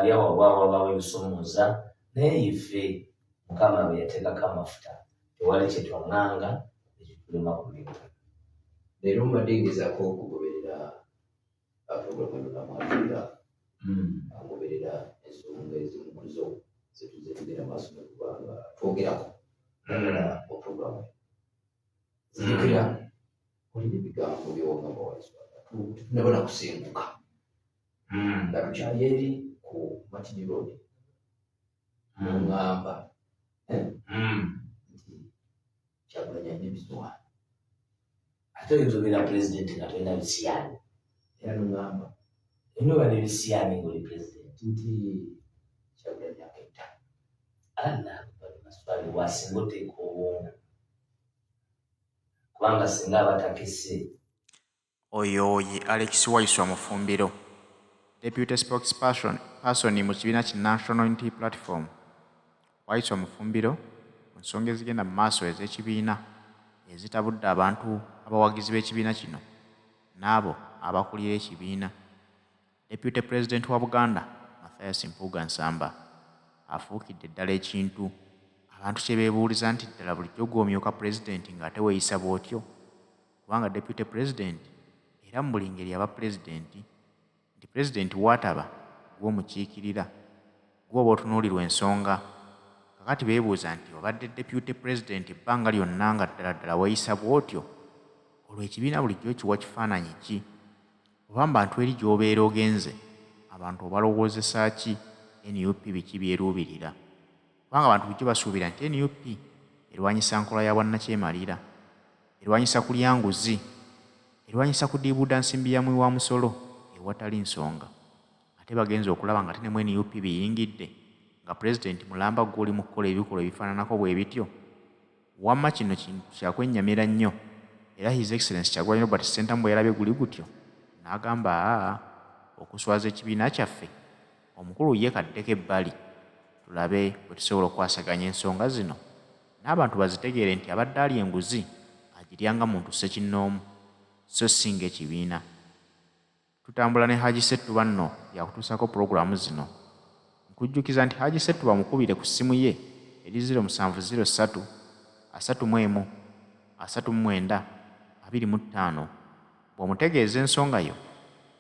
Somalia wawawa ebisomooza naye ife Mukama bwe yateekako amafuta tewali kye twanganga ekitulema kuliko. Leero mbadde ngezaako okugoberera pulogulaamu y'Amawulire agoberera ensonga ezimu ku zo zetuze tugenda maaso n'okubanga twogerako naddala mu pulogulaamu zirikira olina ebigambo by'owagamba Waiswa tunabona kusenguka nga tukyali eri ku Martin Road n'oŋŋamba nti Kyagulanyi alina ebisowaani ate oyinza pulezidenti nga tolina bisiyaani era n'oŋŋamba olina oba n'ebisiyaani ng'oli pulezidenti nti Kyagulanyi aketta maswali bwasinga oteeka obwongo kubanga singa abatakese. Oyo ye Alex Waiswa Mufumbiro, Deputy Spokesperson mu kibiina ki National Unity Platform. Waiswa Mufumbiro ku nsonga ezigenda mu maaso ez'ekibiina ezitabudde abantu abawagizi b'ekibiina kino n'abo abakulira ekibiina. Deputy President wa Buganda Mpuuga afuukidde ddala ekintu abantu kye beebuuliza nti ddala bulijjo gw'omyoka pulezidenti ng'ate weeyisa bw'otyo, kubanga Deputy President era mu buli ngeri aba pulezidenti nti pulezidenti w'ataba gw'omukiikirira gw'oba otunuulirwa ensonga. Kakati beebuuza nti obadde Deputy President ebbanga lyonna nga ddala weeyisa bw'otyo, olwo ekibiina bulijjo kiwa kifaananyi ki? Oba mu bantu eri gy'obeera ogenze abantu obalowoozesa ki NUP biki byeruubirira? Kubanga abantu bulijjo basuubira nti NUP erwanyisa nkola ya bwannakyemalira, erwanyisa kulya nguzi, erwanyisa kudiibuuda nsimbi ya mwi wa musolo ewatali nsonga. Ate bagenze okulaba nga tenemu NUP biyingidde nga pulezidenti mulamba gw'oli mu kukola ebikolwa ebifaananako bwe bityo. Wamma kino kintu kyakwennyamira nnyo era His Excellency Kyagulanyi Robert Ssentamu bwe yalabye guli gutyo n'agamba okuswaza ekibiina kyaffe omukulu ye kaddeko ebbali tulabe bwe tusobola okwasaganya ensonga zino n'abantu bazitegeere nti abadde alya enguzi agiryanga muntu ssekinnoomu so si ng'ekibiina. Tutambula ne Haji Ssettuba nno yakutuusako pulogulaamu zino. Nkujjukiza nti Haji Ssettuba mukubire ku ssimu ye eri 0703 31 39 25 bw'omutegeeza ensonga yo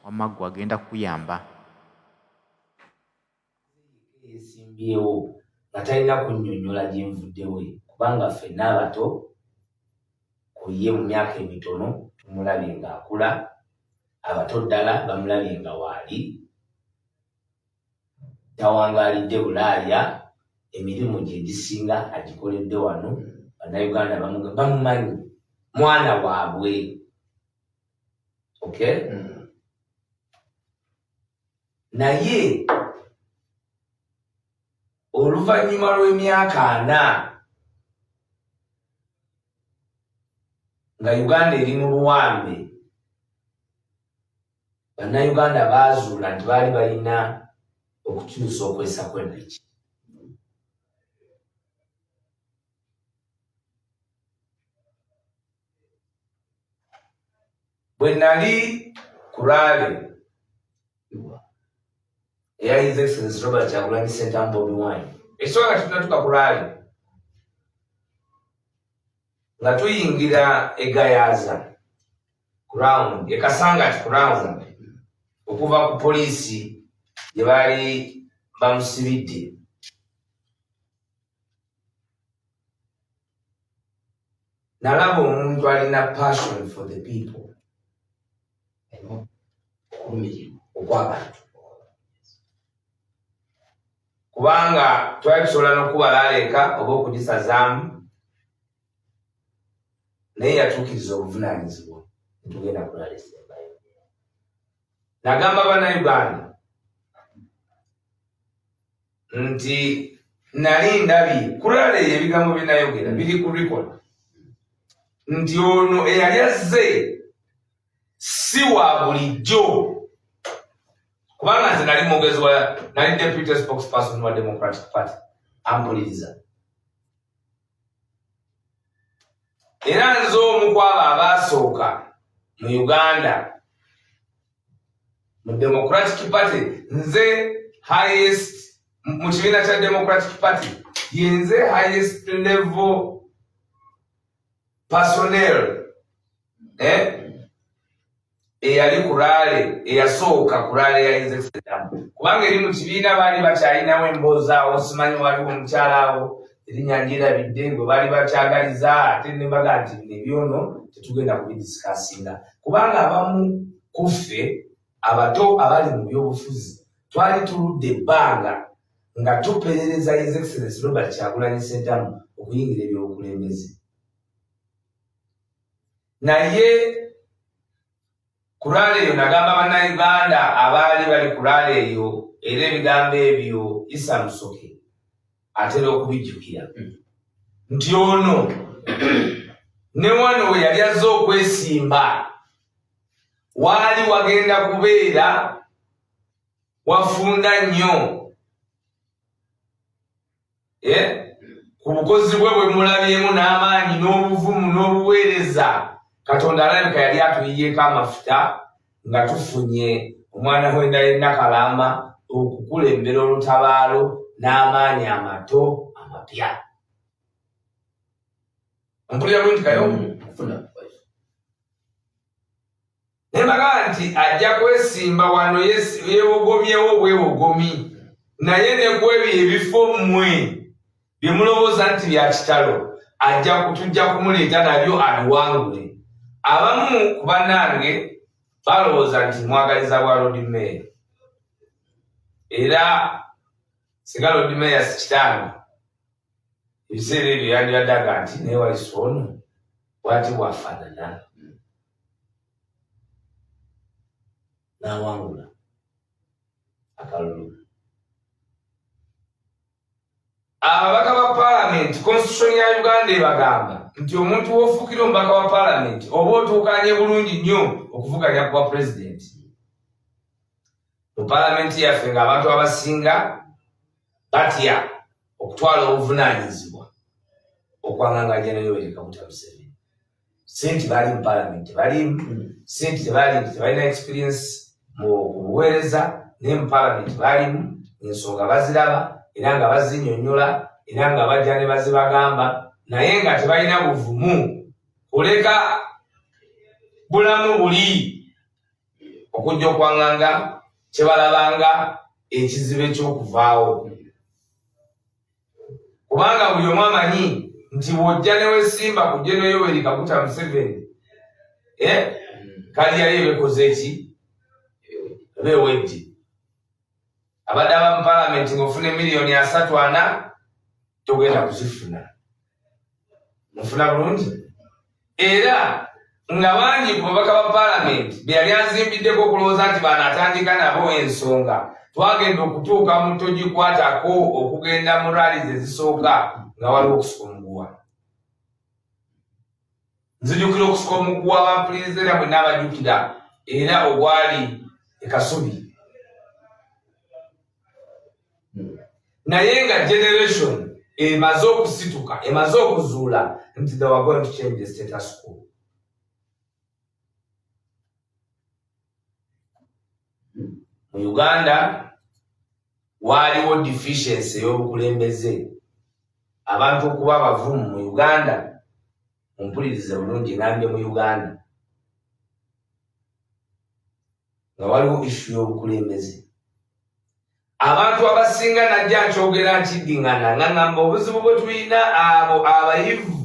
wamma ggwe agenda kukuyamba. Yesimbyewo nga talina kunnyonnyola gye nvuddewe kubanga ffenna abato ku ye mu myaka emitono tumulabye ng'akula, abato ddala bamulabye nga waali tawangaalidde Bulaaya, emirimu gye egisinga agikoledde wano. Bannayuganda bamumanyi mwana waabwe. Okay? Naye oluvannyuma lw'emyaka 4 nga Uganda eri mu buwambe, bannayuganda baazuula nti baali balina okukyusa okwesa kw'empiki. Bwe nali ku Raale eya His Excellency Robert Kyagulanyi Ssentamu Bobi Wine, ekisooka tunatuka ku Raale nga tuyingira eGayaza ground, Kasangati ground, okuva ku poliisi gye baali bamusibidde. Nalaba omuntu alina passion for the people, okwabantu, kubanga twali tusobola n'okubalaaleka oba okugisazaamu naye yatuukiriza obuvunaanyizibwa netugenda kulala esembayo. Nagamba bannayuganda nti nali ndabye kulala ebigambo bye nayogera biri ku record nti ono eyali azze si wa bulijjo, kubanga nze nali mwogezi nali deputy spokesperson wa Democratic Party, ampuliriza. Era nze omu ku abo abaasooka mu Uganda mu Democratic Party, nze highest mu kibiina kya Democratic Party yenze highest level personnel eyali kulaale eyasooka kulaale yayinze Setamu kubanga eri mu kibiina baali bakyalinawo emboozi awo simanyi waliwo omukyala awo erinnya ndirabidde gwe baali bakyagaliza ate ne mbaga nti bino ebyono tetugenda kubidisikasinga kubanga abamu kuffe abato abali mu byobufuzi twali tuludde ebbanga nga tuperereza His Excellency Robert Kyagulanyi Ssentamu okuyingira ebyobukulembeze naye kulaale eyo nagamba bannayuganda abaali bali kulaale eyo era ebigambo ebyo Isa Musoke atera okubijjukira nti ono ne wano we yali azze okwesimba waali wagenda kubeera wafunda nnyo ku bukozi bwe bwe mulabyemu n'amaanyi n'obuvumu n'obuweereza Katonda alabika yali atuyiyeeko amafuta nga tufunye omwana w'enda y'ennakalama okukulembera olutabaalo n'amaanyi amato amapya mpulira bulungi kayo ne mbaga nti ajja kwesimba wano yeewogomyewo bwewogomi naye ne kwebyo ebifo mmwe bye mulowooza nti bya kitalo tujja kumuleeta nabyo abiwangule abamu ku bannange balowooza nti mwagaliza bwa Lord Mayor era singa Lord Mayor si kitange ebiseera ebyo yandibaddaga nti naye Waiswa ono bw'ati bwafaanana n'awangula akalulu ababaka ba Parliament Constitution ya Uganda ebagamba nti omuntu w'ofuukira omubaka wa Parliament oba otuukanye bulungi nnyo okuvuganya kwa President mu Parliament yaffe ng'abantu abasinga batya okutwala obuvunaanyizibwa okwanganga General Yoweri Kaguta Museveni senti bali mu Parliament balimu senti tebalina experience mu buweereza naye mu Parliament balimu ensonga baziraba era nga bazinyonnyola era nga bajja ne bazibagamba naye nga tebalina buvumu kuleka bulamu buli okujja okwanganga kyebalabanga ekizibu eky'okuvaawo kubanga buli omu amanyi nti bw'ojja ne weesimba ku General Yoweri Kaguta Museveni kali yali ebekoze eki beewejje abadde aba mu Parliament ng'ofuna miliyoni 3-4 togenda kuzifuna mufuna bulungi era nga bangi ku babaka ba Parliament be yali azimbiddeko okulowooza nti baanatandika nabo ensonga twagenda okutuuka mu togikwatako okugenda mu rallies ezisooka nga waliwo okusuka omuguwa nzijukira okusuka omuguwa bampuliriza era mwenna abajjukira era ogwali ekasubi naye nga generation emaze okusituka emaze okuzuula nti they were going to change the status quo mu Uganda waaliwo deficiency ey'obukulembeze abantu okuba abavumu mu Uganda mumpulirize bulungi ngambye mu Uganda nga waliwo issue y'obukulembeze abantu abasinga najja nkyogera nkiddingana ngamba obuzibu bwe tulina abo abayivu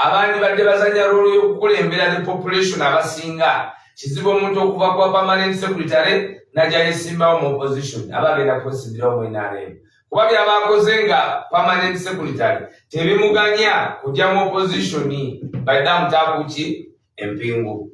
abandi badde bazanya rolo y'okukulembera the population abasinga kizibu omuntu okuva kwa permanent secretary najja yesimbawo mu opposition abagenda kwesimbirawo mu NRM kuba byabakoze nga permanent secretary tebimuganya kujja mu opposition badda mutakuki empingu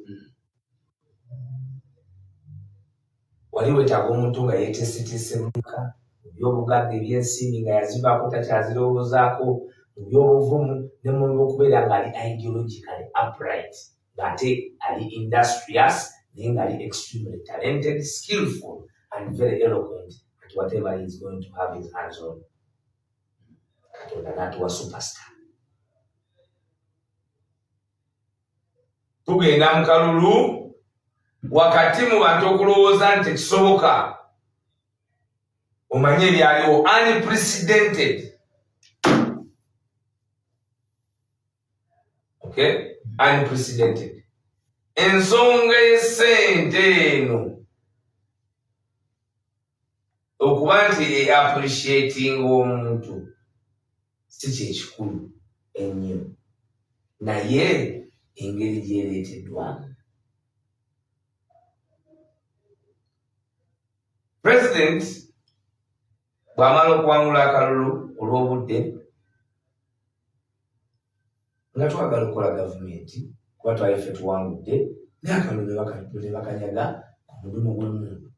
wali wetaaga omuntu nga yeeteeseteese muka mu by'obugagga ebyensimbi nga yazibaako takyazirowoozaako mu by'obuvumu ne mu by'okubeera ng'ali ideologically upright ng'ate ali industrious naye ng'ali extremely talented, skillful and very eloquent at whatever he is going to have his hands on. Katonda n'atuwa superstar. Tugenda mu kalulu wakati mu bantu okulowooza nti tekisoboka omanye byaliwo unprecedented. Okay? Unprecedented. Ensonga y'essente eno okuba nti appreciating omuntu si kyekikulu ennyo, naye engeri gyereeteddwamu. President bw'amala okuwangula akalulu olw'obudde nga twagala okukola gavumenti kuba twali ffe tuwangudde n'akalulu ne bakanyaga ku mudumu gw'emmundu.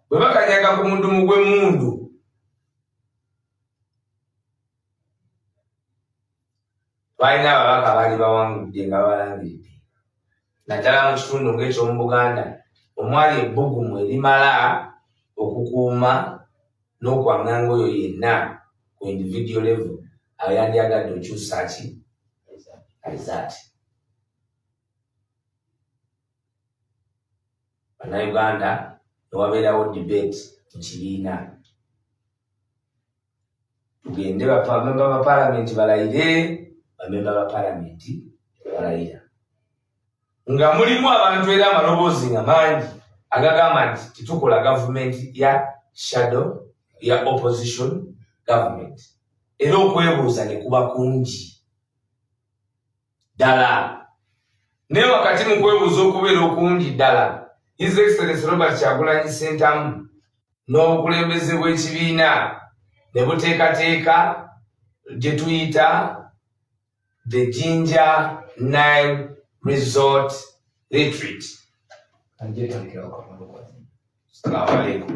Bwe bakanyaga ku mudumu gw'emmundu balina ababaka baali bawangudde nga balangiridde naddala mu kitundu ng'ekyomu Buganda omwali ebbugumu erimala okukuuma n'okwanganga oyo yenna ku individual level yandyagadde okyusa ki alizaati. Bannayuganda ne wabeerawo debate mu kibiina, tugende bamemba ba paalamenti balayire, bamemba ba paalamenti balayira, nga mulimu abantu era amaloboozi nga mangi agagamba nti titukola gavumenti ya shadow ya opposition government, era okwebuuza ne kuba kungi ddala. Naye wakati mu kwebuuza okubeera okungi ddala, His Excellency Robert Kyagulanyi Ssentamu n'obukulembeze bw'ekibiina ne buteekateeka gye tuyita the Ginger Nile Resort Retreat. Assalamu alaikum.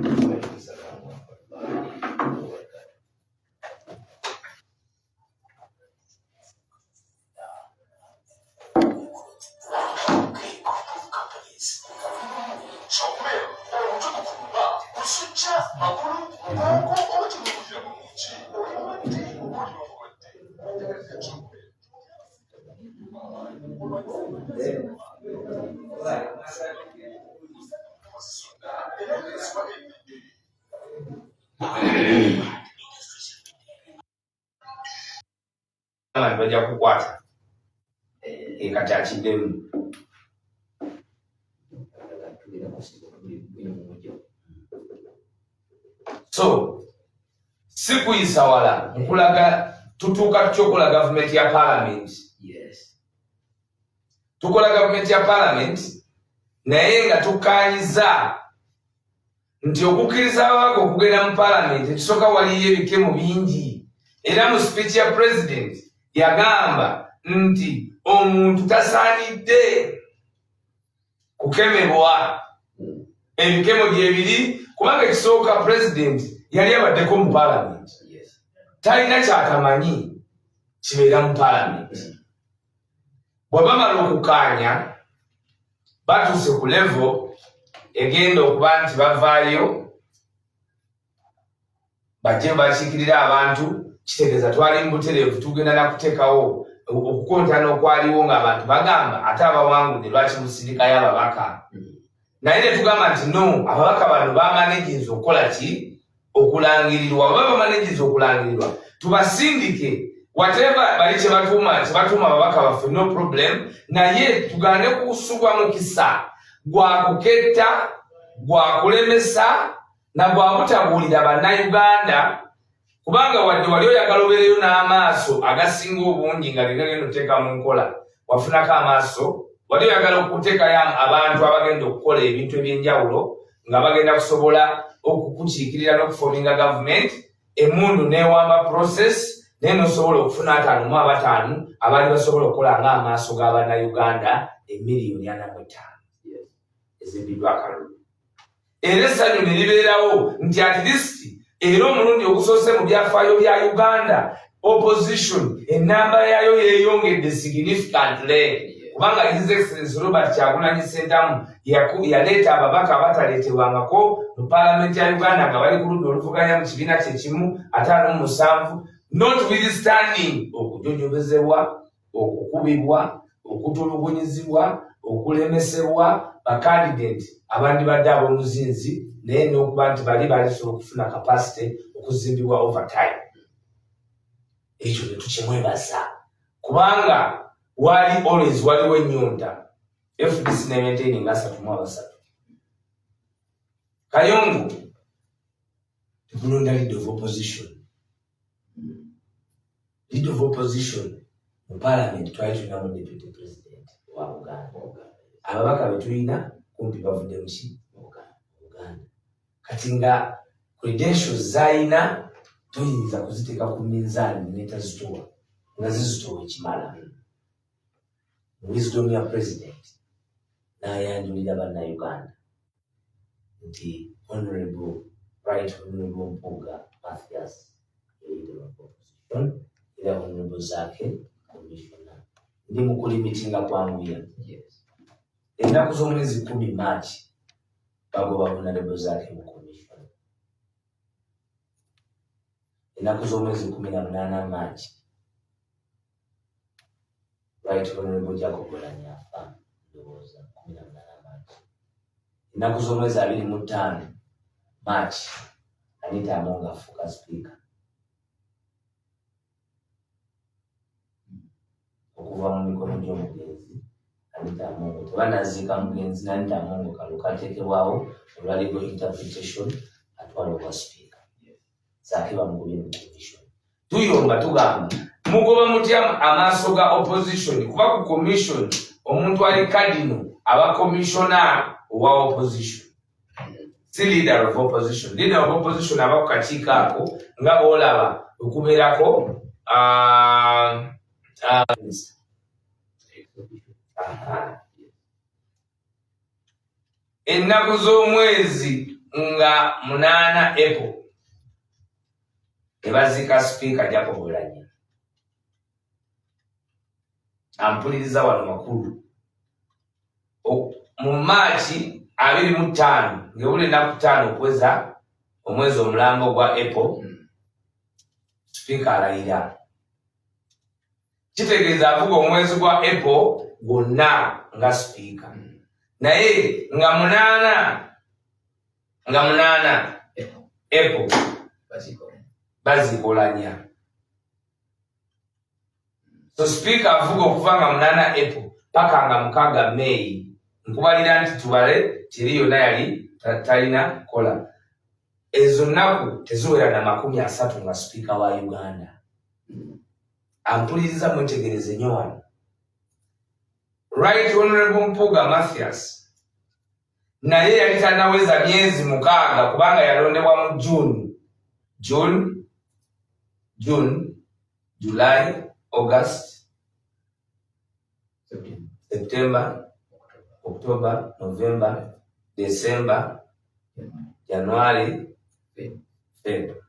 Bajja kukwata kati akiddemu. So si kuyisa wala nkulaga tutuuka tukyokola gavumenti ya parliament. Yes. Tukola gavumenti ya parliament naye nga tukkaanyiza nti okukkiriza ababaka okugenda mu parliament ekisooka waliyo ebikemo bingi, era mu speech ya president yagamba nti omuntu tasaanidde kukemebwa ebikemo byebiri, kubanga ekisooka president yali abaddeko mu parliament. Yes. Talina kyatamanyi kibeera mu parliament. Bwe bamala okukaanya batuuse ku level egenda okuba nti bavaayo bajje bakiikirira abantu, kitegeeza twali mu butereevu tugenda nakuteekawo okukontana okwaliwo ng'abantu bagamba ate abawangudde lwaki musindikayo ababaka. Naye ne tugamba nti no, ababaka bano bamaneginza okukola ki? Okulangirirwa. Baba bamaneginza okulangirirwa tubasindike whatever bali kyebatuuma ababaka baffe, no problem, naye tugande kusubwa mukisa gwa kuketta, gwa kulemesa na gwa butabuulira bannayuganda, kubanga wadde wali oyagala obeereyo n'amaaso agasinga obungi nga gegagenda okuteeka mu nkola, wafunako amaaso, wali oyagala okuteekayo abantu abagenda okukola ebintu ebyenjawulo nga bagenda kusobola okukukiikirira n'okufoominga gavumenti, emmundu n'ewamba process, naye nosobola okufuna 5 abaali basobola okukola ng'amaaso g'abannayuganda 1,45,000 ezimbiddwa akalulu. Era essanyu ne libeerawo nti at least era omulundi ogusoose mu byafaayo bya Uganda opposition ennamba yaayo yeeyongedde significantly, kubanga His Excellency Robert Kyagulanyi Ssentamu yaleeta ababaka abataleetebwangako mu paalamenti ya Uganda nga bali ku ludda oluvuganya mu kibiina kye kimu 57, notwithstanding okujojobezebwa, okukubibwa, okutulugunyizibwa, okulemesebwa ba candidate abandi badde ab'omuzinzi naye n'okuba nti balisobola okufuna capacity okuzimbibwa overtime. Ekyo tetukimwebaza kubanga waliwo ennyonta FDC ne maintain nga 3 Kayongo tukulonda leader of opposition. Leader of opposition mu parliament twali tulinamu deputy president wa Uganda. Ababaka betulina kumpi bavudde mu Uganda. Kati nga credentials zayina tuyinza kuziteeka ku minzaani netazituwa nga zizituwa ekimala. Wisdom ya president n'ayanjulira bannayuganda nti Honorable Mpuuga Mathias leader of opposition era Honorable Zake commissioner ndi mu kulimitinga kwanguya. Ennaku z'omwezi 10 March bagoba Honorable Zake mu commission. Ennaku z'omwezi 18 March Honorable Jacob Olanyafa ndowooza 18 March. Ennaku z'omwezi 25 March Anita Amonga afuuka speaker. Okuva mu mikono gy'omugenzi Anita Amonga tebanaziika mugenzi n'Anita Amonga kaluka ateekebwawo olwa legal interpretation atwala kwa speaker. Zake bamugobye mu commission. Tuyomba tugamba mugoba mutya amaaso ga opposition kuba ku commission omuntu ali kadino aba commissioner wa opposition. Si leader of opposition. Leader of opposition aba ku kakiiko ako nga boolaba okubeerako ennaku z'omwezi nga 8 April ebaziika speaker Jacob Olanyafa. Ampuliriza wano makulu mu Maachi 25 ng'ebula ennaku 5 okweza omwezi omulambo gwa April speaker alayira. Kitegeeza avuga omwezi gwa April gwonna nga speaker naye nga 8 April baziika Olanyafa. So speaker avuga okuva nga 8 April paka nga 6 May. Nkubalira nti tubale teri yonna yali talina kola. Ezo nnaku teziwera na 30 nga speaker wa Uganda. Ampuliriza mwetegereze nnyo wano. Right Honorable Mpuuga Mathias naye yali tanaweza myezi 6 kubanga yalondebwa mu June, July, August, September, October, November, December, January, February,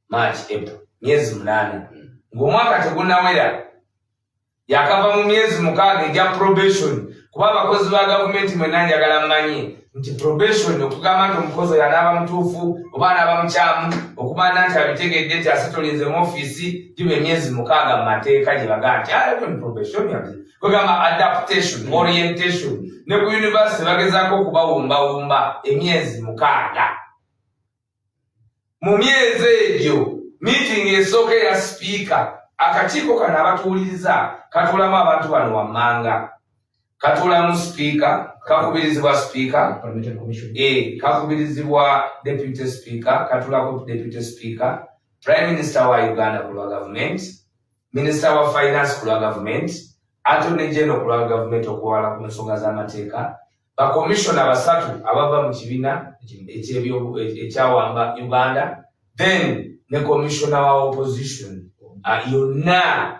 March, April. Myezi 8. Ng'omwaka tegunnawera yakava mu myezi 6 egya probation kuba abakozi ba gavumenti mwenna njagala mmanyi nti probation okugamba nti omukozi oyo anaaba mutuufu oba anaaba mukyamu okumanya nti abitegedde nti asetolinze mu ofiisi giba emyezi 6 mu mateeka gye bagaa nti ni probation kwegamba adaptation, orientation ne ku university bagezaako okubawumbawumba emyezi 6. Mu myezi egyo meeting esooka ya speaker akakiiko kano abatuwuliriza katuulamu abantu bano wammanga. Katuulamu speaker, kakubirizibwa speaker, kakubirizibwa deputy speaker, katulako deputy speaker, prime minister wa Uganda ku lwa government, minister wa finance ku lwa government, attorney general ku lwa government okuwala ku nsonga z'amateeka, bakomishona 3 abava mu kibiina ekyawamba Uganda, then ne commissioner wa opposition yonna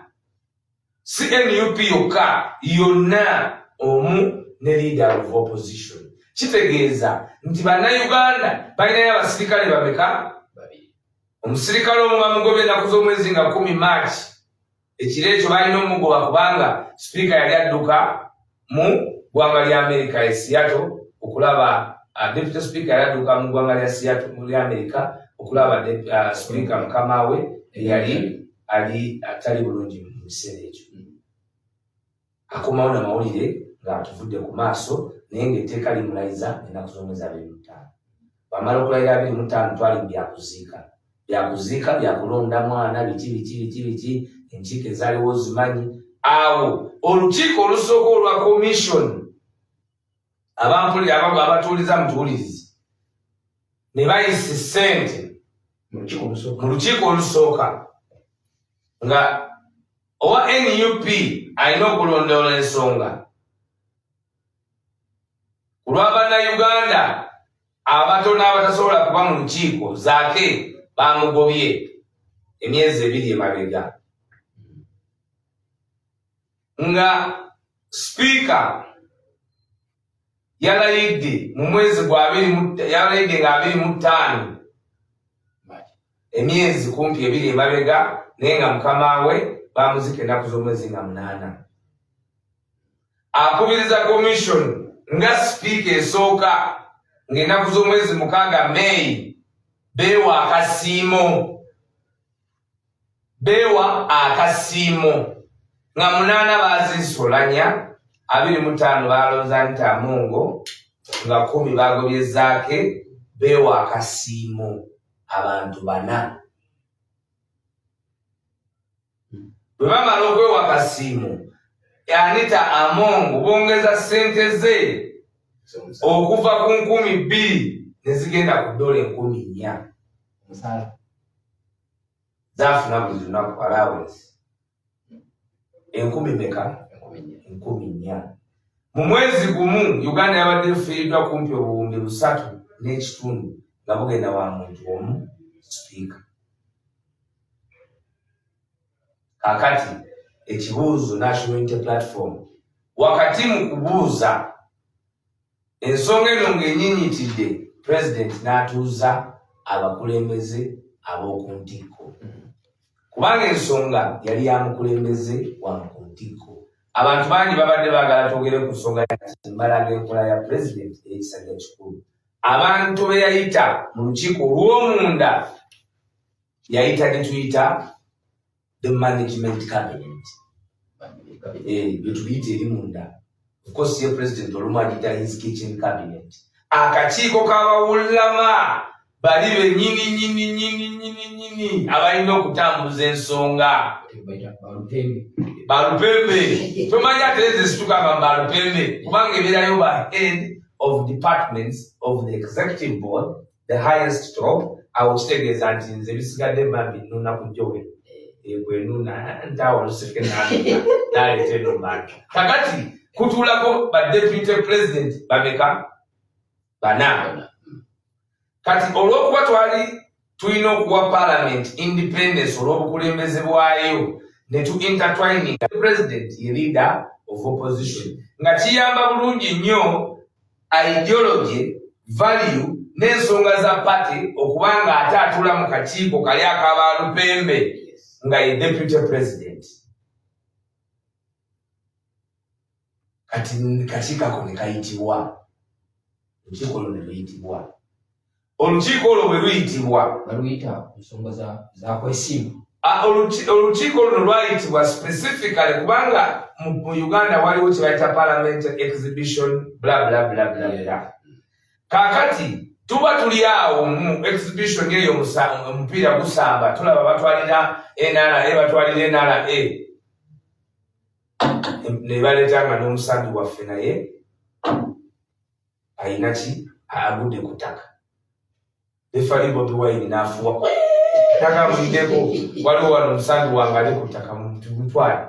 CNUP yokka yonna omu ne leader of opposition. Kitegeeza nti bannayuganda balinayo abasirikale bameka? 2. Omusirikale omu bamugobye ennaku z'omwezi nga 10 March. Ekiro ekyo balina omugoba kubanga speaker yali adduka mu ggwanga lya America e Seattle okulaba deputy speaker yali adduka mu ggwanga lya Seattle mu America okulaba speaker mukama we eyali atali bulungi mu kiseera ekyo. Akomawo n'amawulire nga tuvudde ku maaso naye ng'etteeka limulayiza ennaku z'omwezi 25. Bamala okulayira 25 twali byakuziika byakulonda mwana biki enkiiko ezaaliwo zimanyi. Awo olukiiko olusooka olwa commission abatuuliza mutuwulirizi ne bayisa ssente mu lukiiko olusooka nga owa NUP alina okulondoola ensonga ku lw'Abannayuganda abatono abatasobola kuba mu lukiiko zaake bamugobye emyezi 2 emabega, nga sipiika yalayidde mu mwezi gwa 25 emyezi kumpi 2 emabega, naye nga mukama we bamuzika ennaku z'omwezi nga 8. Akubiriza commission nga sipiika esooka ng'ennaku z'omwezi 6 May beewa akasiimo nga 8 bazisolanya, 25 balonza nti amungo, nga 10 bagobye zaake, beewa akasiimo abantu 4. Bwe bamala okwewa akasiimo, Anita Amongo bongeza ssente ze okuva ku 2,000 ne zigenda ku $4,000 zaafuna buli lunaku allowance. 10,000 meka? 4,000. Mu mwezi gumu Uganda yabadde efiiriddwa kumpi 3,500 nga bugenda wa muntu omu sipiika. Kakati ekibuuzo National Unity Platform wakati mu kubuuza ensonga eno ng'ennyinnyitidde, President n'atuuza abakulembeze ab'oku ntikko, kubanga ensonga yali ya mukulembeze wa ku ntikko. Abantu bangi babadde baagala twogere ku nsonga ya mbalaga enkola ya President ey'ekisajja kikulu. Abantu be yayita mu lukiiko olw'omunda yayita ne tuyita the management cabinet. Betuyita eri munda. Of course, ye President olumu agiyita his kitchen cabinet. Akakiiko k'abawulama bali bennyini abalina okutambuza ensonga. Balupembe. Tomanyi ate eze situkamba balupembe kubanga ebeerayo ba head of departments of the executive board, the highest top, awokitegeeza nti nze bisigadde bambi nnuna ku jjowe. Egwenuna ntawo luseke naleeta eno bantu. Kakati kutuulako ba deputy president bameka? 4. Kati olw'okuba twali tulina okuwa parliament independence olw'obukulembeze bwayo ne tu intertwining the president ye leader of opposition nga kiyamba bulungi nnyo ideology, value n'ensonga za party okubanga ate atula mu kakiiko kali ak'abalupembe nga ye deputy president. Kati kakiiko ne kayitibwa olukiiko olwo ne luyitibwa. Olukiiko olwo bwe luyitibwa baluyita ensonga za kwesiima. Olukiiko luno lwayitibwa specifically kubanga mu Uganda waliwo kye bayita parliament exhibition bla bla bla bla bla. Kakati tuba tuli awo mu exhibition eyo omupiira gusamba, tulaba batwalira NRA batwalira NRA ne baleetanga n'omusambi waffe naye ayina ki agudde ku ttaka. Efali Bobi Wine n'afuwa takamulideko, waliwo wano omusambi wange ali ku ttaka tumutwale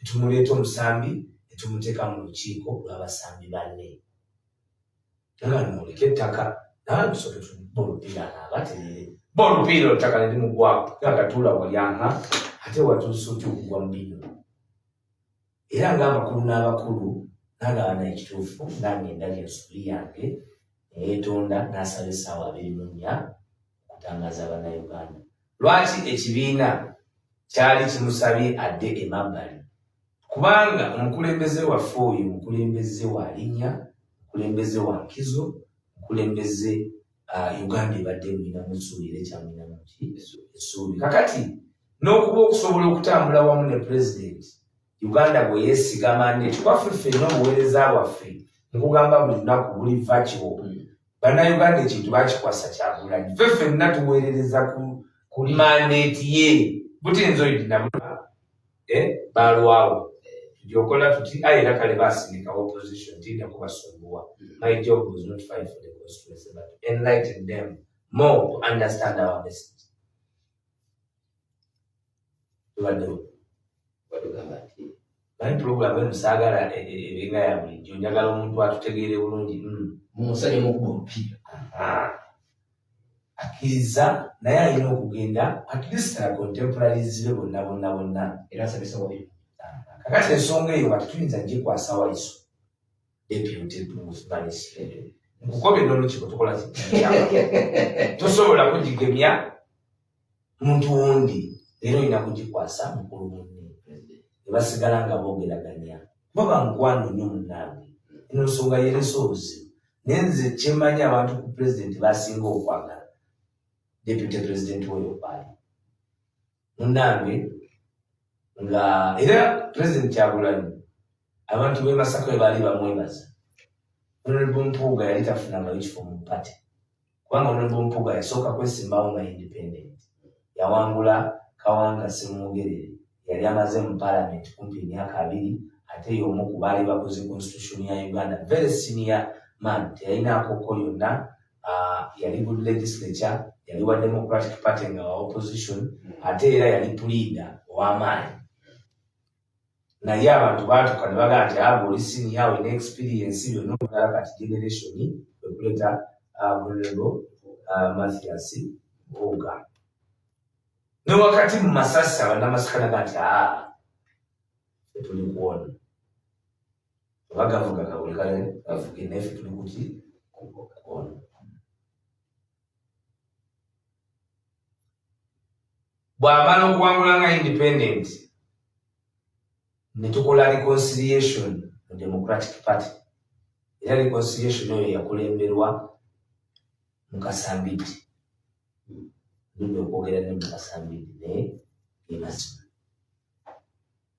tumuleeta omusambi netumuteeka mu lukiiko lw'abasambi banne nga nimuleka ettaka nawe musoke bolupiira naabaterere bolupiira oluttaka ne limugwako ngakatuula walyanka ate watuusa otya okugwa mu bino. Era ng'abakulu n'abakulu nagabana ekituufu nange ndabye ensobi yange neyeetonda n'asaba essaawa 24 okutangaza Bannayuganda. Lwaki ekibiina kyali kimusabye adde emabbali? Kubanga omukulembeze waffe oyo mukulembeze wa linnya, mukulembeze wa nkizo, mukulembeze Uganda ebadde mulinamu essuubi era ekyamulinamu ki essuubi. Kakati n'okuba okusobola okutambula wamu ne President Uganda bwe yeesiga mandate twaffe ffenna obuweereza bwaffe nkugamba buli lunaku buli virtual bannayuganda ekintu bakikwasa Kyagulanyi ffe ffenna tuweerereza ku mandate ye butinzo idinabula balwawo tulyokola tuti era kale basindika opposition tinda kubasumbuwa. My job was not fight for the constituency but enlighten them more to understand our message. Bani program eno saagala ebinga ya bulijjo njagala omuntu atutegeere bulungi mumusanye mukuba olupiira akkiriza naye alina okugenda at least contemporaries be bonna era asabisa wabi kakati ensonga eyo kati tuyinza ngikwasa Waiswa deputy municipal nkukobye n'olukiiko tukola tosobola kugigemya muntu wundi era olina kugikwasa mukulu munne basigala nga boogeraganya baba nkwano nnyo munnange eno nsonga yeresa obuzibu naye nze kyemmanyi abantu ku pulezidenti basinga okwagala deputy president oyo baali munnange nga era president Kyagulanyi abantu b'e Masaka baali bamwebaza. Honorable Mpuuga yali tafunanga ekifo mu party kubanga Honorable Mpuuga yasooka kwesimbawo nga independent yawangula Kawanga Ssemwogerere yali amaze mu parliament kumpi emyaka 2 ate y'omu ku baali bakoze constitution ya Uganda very senior man teyalinaako ko yonna yali good legislature yali wa Democratic Party nga wa opposition ate era yali leader ow'amaanyi naye abantu baatuka ne bagaa nti oli senior we experience byonna omulala kati generation wekuleeta Honorable Mathias Mpuuga ne wakati mu Masasi abannamasaka naga nti tuli kuwona bagavuga kabuli kale bavuge neffe tuli kuki kuwona. Bw'amala okuwangula nga independent ne tukola reconciliation mu Democratic Party era reconciliation eyo yakulemberwa mu Kasambidde ndio okwogera ne mu Kasambidde ne emazima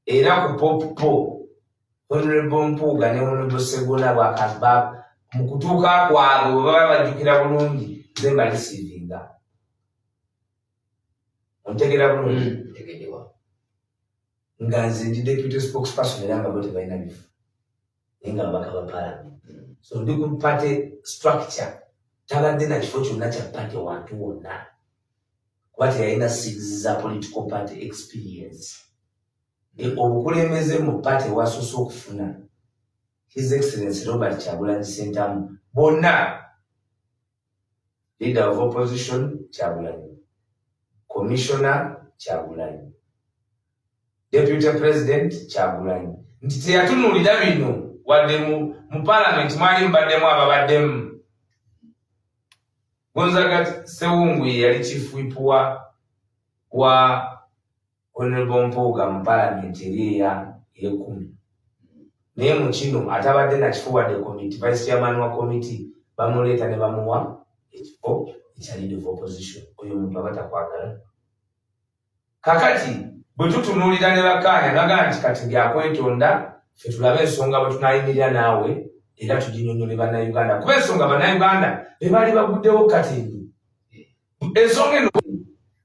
era ku popo Honorable Mpuuga ne Honorable Segona bakaba mu kutuuka kwabwe baba bajjukira bulungi ze balisiivinga ontegera bulungi tegedewa nga nze ndi deputy spokesperson era nga bo tebalina bifu naye nga babaka ba parliament so ndi ku party structure tabadde na kifo kyonna kya party wantu wonna kuba teyalina seeds za political party experience obukulembeze mu party wasoose okufuna His Excellency Robert Kyagulanyi Ssentamu bonna leader of opposition Kyagulanyi commissioner Kyagulanyi deputy president Kyagulanyi nti teyatunuulira bino wadde mu parliament mwali mbaddemu ababaddemu Gonzaga Sewungu yali chief whip wa Honorable Mpuuga mu parliament eri ya 10 naye mu kino atabadde na kifo wadde committee vice chairman wa committee bamuleeta ne bamuwa ekifo ekya leader of opposition oyo muntu abatakwagala kakati bwe tutunuulira ne bakkaanya naga nti kati byakwetonda ffe tulabe ensonga bwe tunaayimirira naawe era tuginyonyole bannayuganda kuba ensonga bannayuganda be baali baguddewo katembi ensonga eno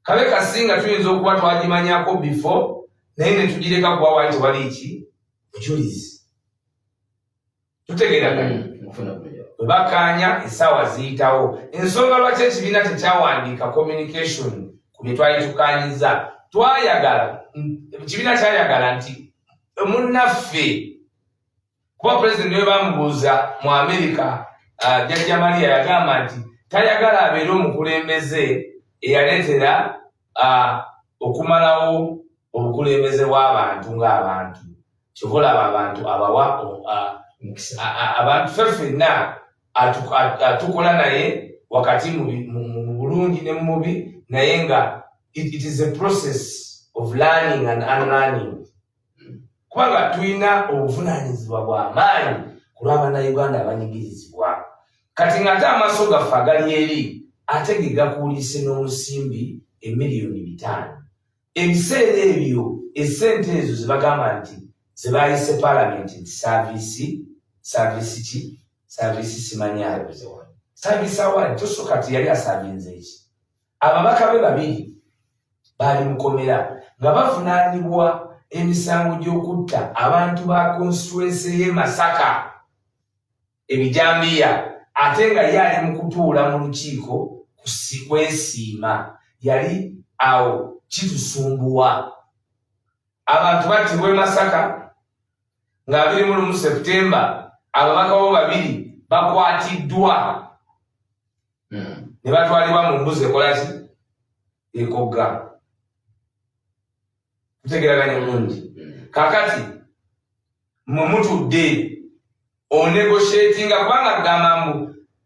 kabe kasinga tuyinza okuba twagimanyako before naye ne tugireka kuba waali tewali ki bujulizi tutegeeraganya bwe bakkaanya essaawa ziyitawo ensonga lwaki ekibiina tekyawandiika communication ku bye twali tukkaanyiza twayagala ekibiina kyayagala nti munnaffe kuba president we bamubuuza mu America Jajja Maria yagamba nti tayagala abeere omukulembeze eyaleetera okumalawo obukulembeze bw'abantu ng'abantu kyobolaba abantu abawa abantu ffenna atukola naye wakati mu bulungi ne mu mubi naye nga it is a process of learning and unlearning kubanga tulina obuvunaanyizibwa bw'amaanyi ku lw'abannayuganda abanyigirizibwa kati ng'ate amaaso gaffe agali eri ate ge gakuulise n'omusimbi $5 million ebiseera ebyo essente ezo ze bagamba nti ze bayise parliament nti service simanyayo service award tosooka ti yali asavinze eki ababaka be babiri bali mukomera nga bavunaanibwa emisango gy'okutta abantu ba constituency y'e Masaka ebijambiya ate nga yali mu kutuula mu lukiiko kwesiima yali awo kitusumbuwa abantu battibwa e Masaka nga 21 Septemba ababaka bo babiri bakwatiddwa ne batwalibwa mu mbuzi ekolaki ekogga tutegeraganya bulungi kakati mwe mutudde onegotiatinga kubanga gamba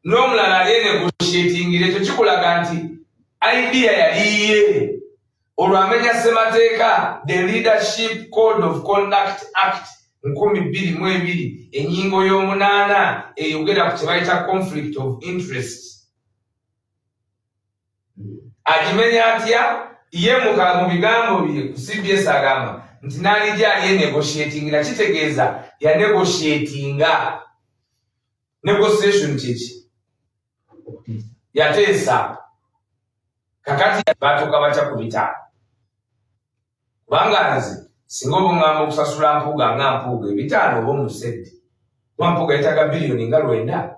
n'omulala ali negotiatingire ekyo kikulaga nti idea yaliye olwamenya ssemateeka the Leadership Code of Conduct Act 2022 ennyingo y'omunaana eyogera ku kye bayita conflict of interest agimenya atya ye mu bigambo bye ku CBS agamba nti n'alijja ali negotiatingira kitegeeza ya negotiatinga negotiation kiki yateesa kakati batuuka batya ku bitaano kubanga nze singa obuŋŋamba okusasula Mpuuga nga Mpuuga ebitaano oba omusedde kuba Mpuuga yetaga biliyoni nga 9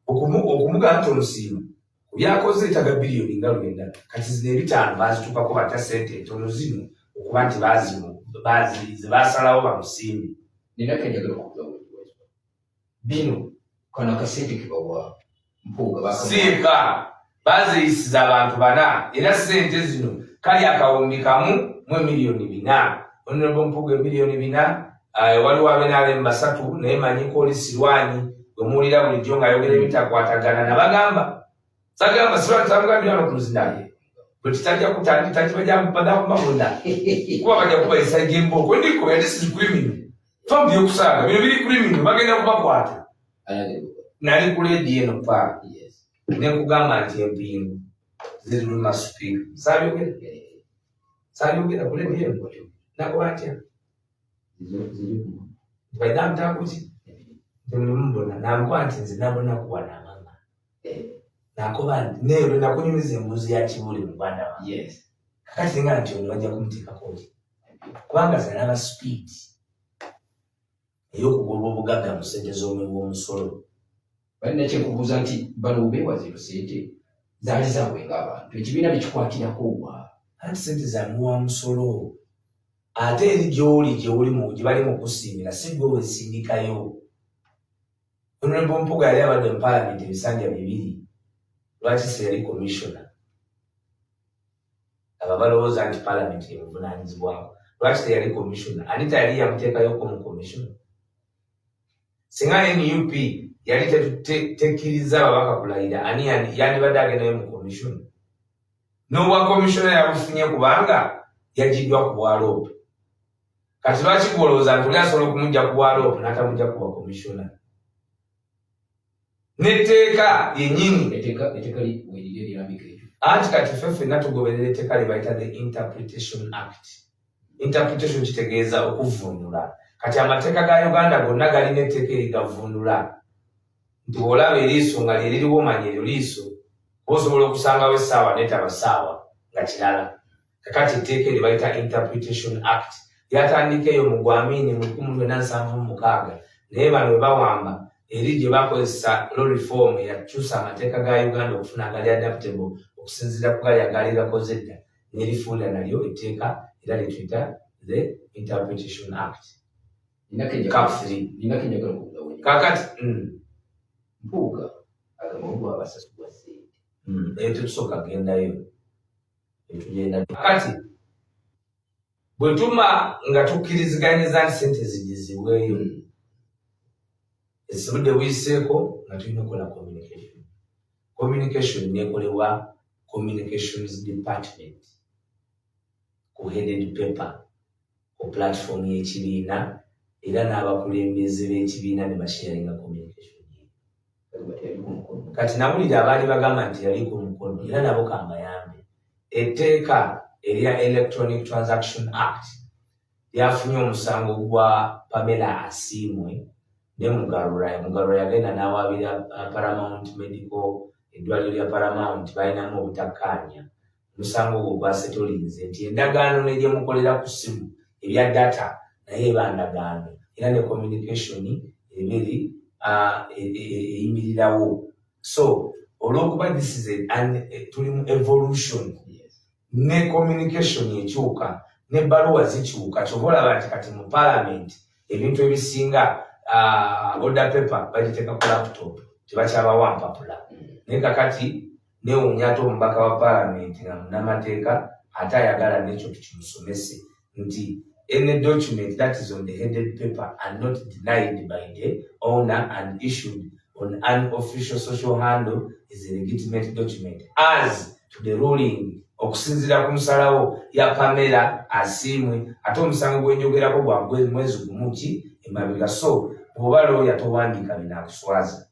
okumuga nti omusiima byakoze yetaga biliyoni nga 9 kati zino ebitaano bazituukako batya sente entono zino okuba nti basalawo bamusiime nina kenjagala okubuuza bino kano akasente kebawa Mpuuga siika baziyisiza abantu 4 era sente zino kali akawumbi kamu mu miliyoni 4 Honorable Mpuuga miliyoni 4 waliwo abenaalemu 3 naye manyi ko oli Sirwanyi bwemuwulira bulijjo ng'ayogera ebitakwatagana nabagamba sagamba Sirwanyi tamugambira no ku luzindaye bwe titajja kutandikibajambadakumabunda kuba bajja kubayisa gyembooko ndiko this criminal famu byokusaaga bino biri criminal bagenda kubakwata nali ku ledi eno paa nekugamba nti empingu ziri mu masupiika saayogera ku ledi eno nakuba ntya baidamutakuki temumubona nankuba nti nze nabona kuwana mama nakuba nti neero nakunyumiza embuzi ya kibuli mu Uganda kakati nga nti ono bajja kumuteekako ki kubanga zanaba speed ey'okugoba obugagga mu ssente z'omuwi w'omusolo balina kyekubuuza nti bano beewaze sente zaali zabwenga abantu ekibiina bikikwatirako wa anti sente zamuwa musolo ate eri gy'oli gye bali mu kusiimira si gwe weesindikayo Honorable Mpuuga yali abadde mu Parliament ebisanja 2 lwaki se yali commissioner aba balowooza nti Parliament emuvunaanyizibwako lwaki teyali commissioner anita yali yamuteekayoko mu commissioner singa NUP yali tekkiriza ababaka kulayira ani yandibadde agendayo mu commissioner n'obwa commissioner yabufunye kubanga yagiddwa ku bwaloope kati lwaki kuolowooza nti oli asobola okumujja ku bwaloope n'atamujja kuba commissioner n'etteeka yennyini anti kati ffe ffenna tugoberera etteeka lye bayita the Interpretation Act. Interpretation kitegeeza okuvvuunula. Kati amateeka ga Uganda gonna galina etteeka erigavvuunula nti bw'olaba eriiso nga lye liriwo omanya eryo liiso osobola okusangawo essaawa n'etaba ssaawa nga kirala. Kakati etteeka eryo bayita Interpretation Act lyatandika eyo mu Gwamini mu 1976 naye bano bwe bawamba eri gye bakozesa law reform yakyusa amateeka ga Uganda okufuna agali adaptable okusinziira ku gali agaali gakoze dda n'erifuula nalyo etteeka era lyetuyita the Interpretation Act. Kakati Mpuuga agamba abasasulwa sente eyo tetusooka gendayo etugenda kakati bwe tuma nga tukkiriziganyiza nti sente zigizibweyo esobodde buyiseeko nga tulina okukola communication nekolebwa communications department ku headed paper ku platform y'ekibiina era n'abakulembeze b'ekibiina ne basharinga communication kati nawulira abaali bagamba nti yali ku mukono era nabo kambayambe etteeka erya Electronic Transaction Act lyafunye omusango gwa Pamela asiimwe ne Mugarura yagenda n'awaabira Paramount Medical eddwaliro lya Paramount balinamu obutakkaanya. Omusango ogwo gwasetolinze nti endagaano ne gyemukolera ku ssimu ebya data naye eba ndagaano era ne communication ebiri eyimirirawo. So olw'okuba this is tuli mu evolution ne communication ekyuka n'ebbaluwa zikyuka, kyova olaba nti kati mu parliament ebintu ebisinga order paper bagiteeka ku laptop tebakyabawa mpapula. Naye kakati neewuunya ate omubaka wa parliament nga munnamateeka ate ayagala n'ekyo tukimusomese nti any document that is on the headed paper and not denied by the owner and issued on an official social handle is a legitimate document as to the ruling okusinziira ku nsalawo ya Pamela asiimwe. Ate omusango gwenjogerako gwa mwezi gumu ki emabega. So bw'oba looya towandiika binaakuswaza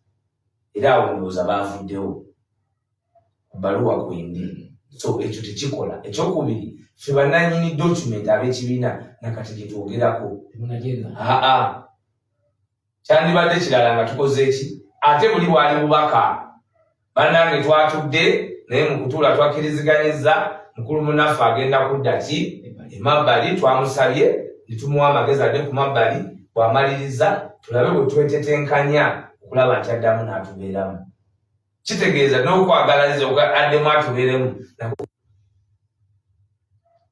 era awo ndowooza baavuddewo bbaluwa kwendi. So ekyo tekikola. Ekyokubiri, ffe bannannyini document ab'ekibiina nakati gye twogerako kyandibadde kirala nga tukoze eki. Ate buli bwali bubaka bannange twatudde naye mu kutuula twakkiriziganyizza mukulu munaffe agenda kudda ki emabbali, twamusabye ne tumuwa amagezi adde ku mabbali, bw'amaliriza tulabe bwe twetetenkanya okulaba nti addamu n'atubeeramu. Kitegeeza n'okwagalaza addemu atubeeremu.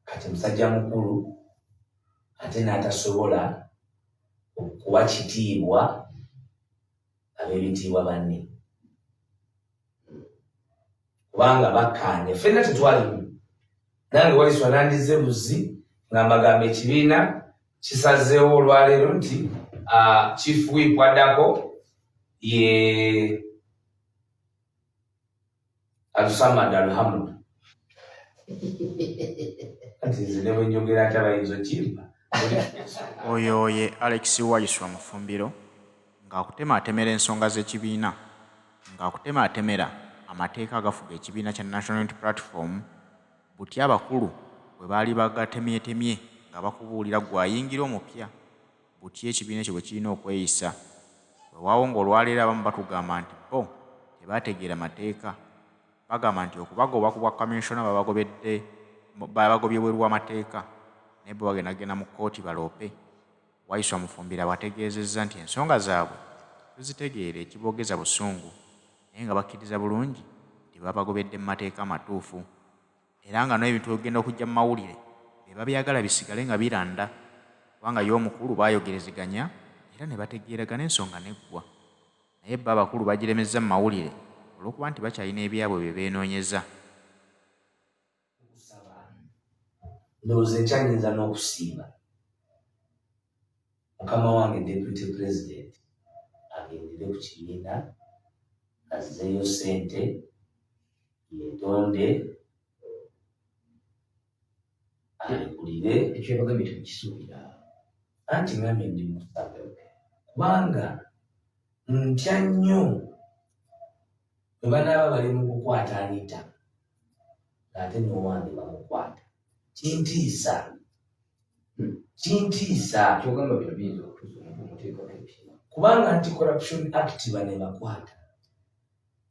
Kati musajja mukulu ate n'atasobola okuwa kitiibwa ab'ebitiibwa banne kubanga bakkaanye. Ffenna tetwalimu. Nange Waiswa nandize buzi nga mbagamba ekibiina kisazeewo olwaleero nti chief whip waddako ye Alusamad Alhamdu. Kati nze ne bwe njogera ate abayinza okimba. Oyo ye Alex Waiswa Mufumbiro ng'akutemaatemera ensonga z'ekibiina, ng'akutemaatemera amateeka agafuga ekibiina kya National Unity Platform buti abakulu bwe baali bagatemyetemye nga bakubuulira gwayingira omupya buti ekibiina ekyo bwe kirina okweyisa. Weewaawo ng'olwaleero abamu batugamba nti bo tebaategeera mateeka. Bagamba nti okubagoba ku bwa kamisona babagobye bweru w'amateeka naye bo bagendagenda mu kkooti baloope. Waiswa Mufumbiro bategeezezza nti ensonga zaabwe tuzitegeera ekiboogeza busungu naye nga bakkiriza bulungi nti babagobedde mu mateeka matuufu era nga n'ebintu ogenda okujja mu mawulire be babyagala bisigale nga biranda kubanga y'omukulu baayogerezeganya era ne bategeeragana ensonga neggwa. Naye bba abakulu bagiremezza mu mawulire olw'okuba nti bakyalina ebyabwe bye beenoonyeza. Ndowooza ekyanyinza n'okusiiba mukama wange deputy president agendere ku kibiina azzeeyo ssente yeetonde alekulire ekyo yabagambye tekukisuubira anti ngamye ndi musabe kubanga ntya nnyo bwe banaaba bali mu kukwata Anita ng'ate n'owange bamukwata. Kintiisa kyogamba bino biyinza okutuusa omuteekako ebisima kubanga anti-corruption act bane bakwata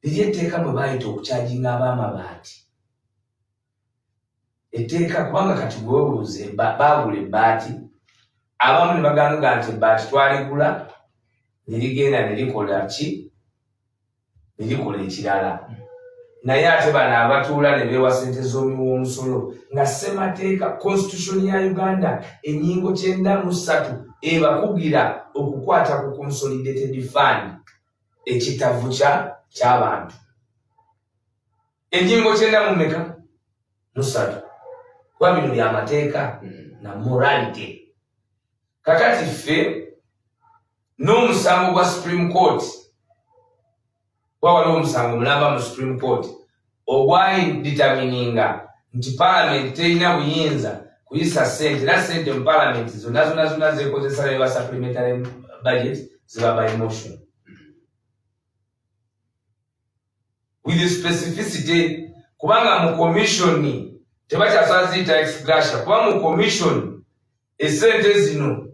liri etteeka mwe baayita okukyajinga ab'amabaati etteeka kubanga kati gwebuuze baagula ebbaati abamu ne baganga nti ebbaati twaligula ne ligenda ne likola ki ne likola ekirala naye ate bano abatuula ne beewa ssente z'omuw'omusolo nga ssemateeka constitution ya Uganda ennyingo 93 ebakugira okukwata ku consolidated fund ekitavu ky'abantu. Ennyingo 93 kuba bino by'amateeka na morality. Kakati ffe n'omusango gwa Supreme Court waliwo omusango mulamba mu Supreme Court ogwayiditamininga nti Parliament terina buyinza kuyisa ssente era ssente mu Parliament zonna zeekozesa ne ba supplementary budget ziba by motion with the specificity kubanga mu commission tebakyasobola ziyita ex gratia kuba mu commission esente zino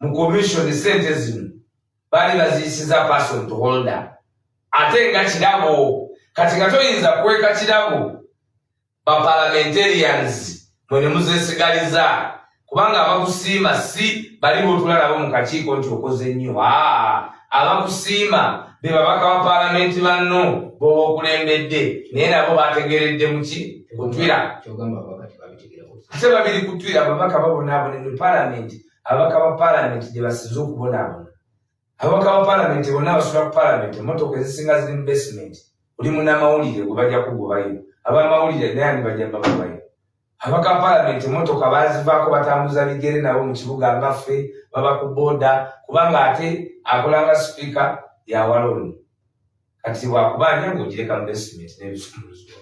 mu commission esente zino bali baziyisiza person to holder ate nga kirabo kati nga toyinza kweka kirabo ba parliamentarians mwene muzesigaliza kubanga abakusiima si bali botulalabo mu kakiiko nti okoze nnyo abakusiima be babaka ba parliament banno b'okulembedde naye nabo bategeredde muki kutwira ate babiri kutwira ababaka babonaabona ne parliament ababaka ba parliament gye basinze okubonaabona ababaka ba parliament bonna abasula ku parliament emmotoka ezisinga ziri mu basement buli munnamawulire gwe bajja kugobayo abamawulire naye ani bajja bagobayo ababaka ba parliament emmotoka bazivaako batambuza bigere nabo mu kibuga ngaffe baba ku booda kubanga ate akolanga sipiika ya waloni kati bwakubanja ng'ogireka mu basement n'ebisumuluzo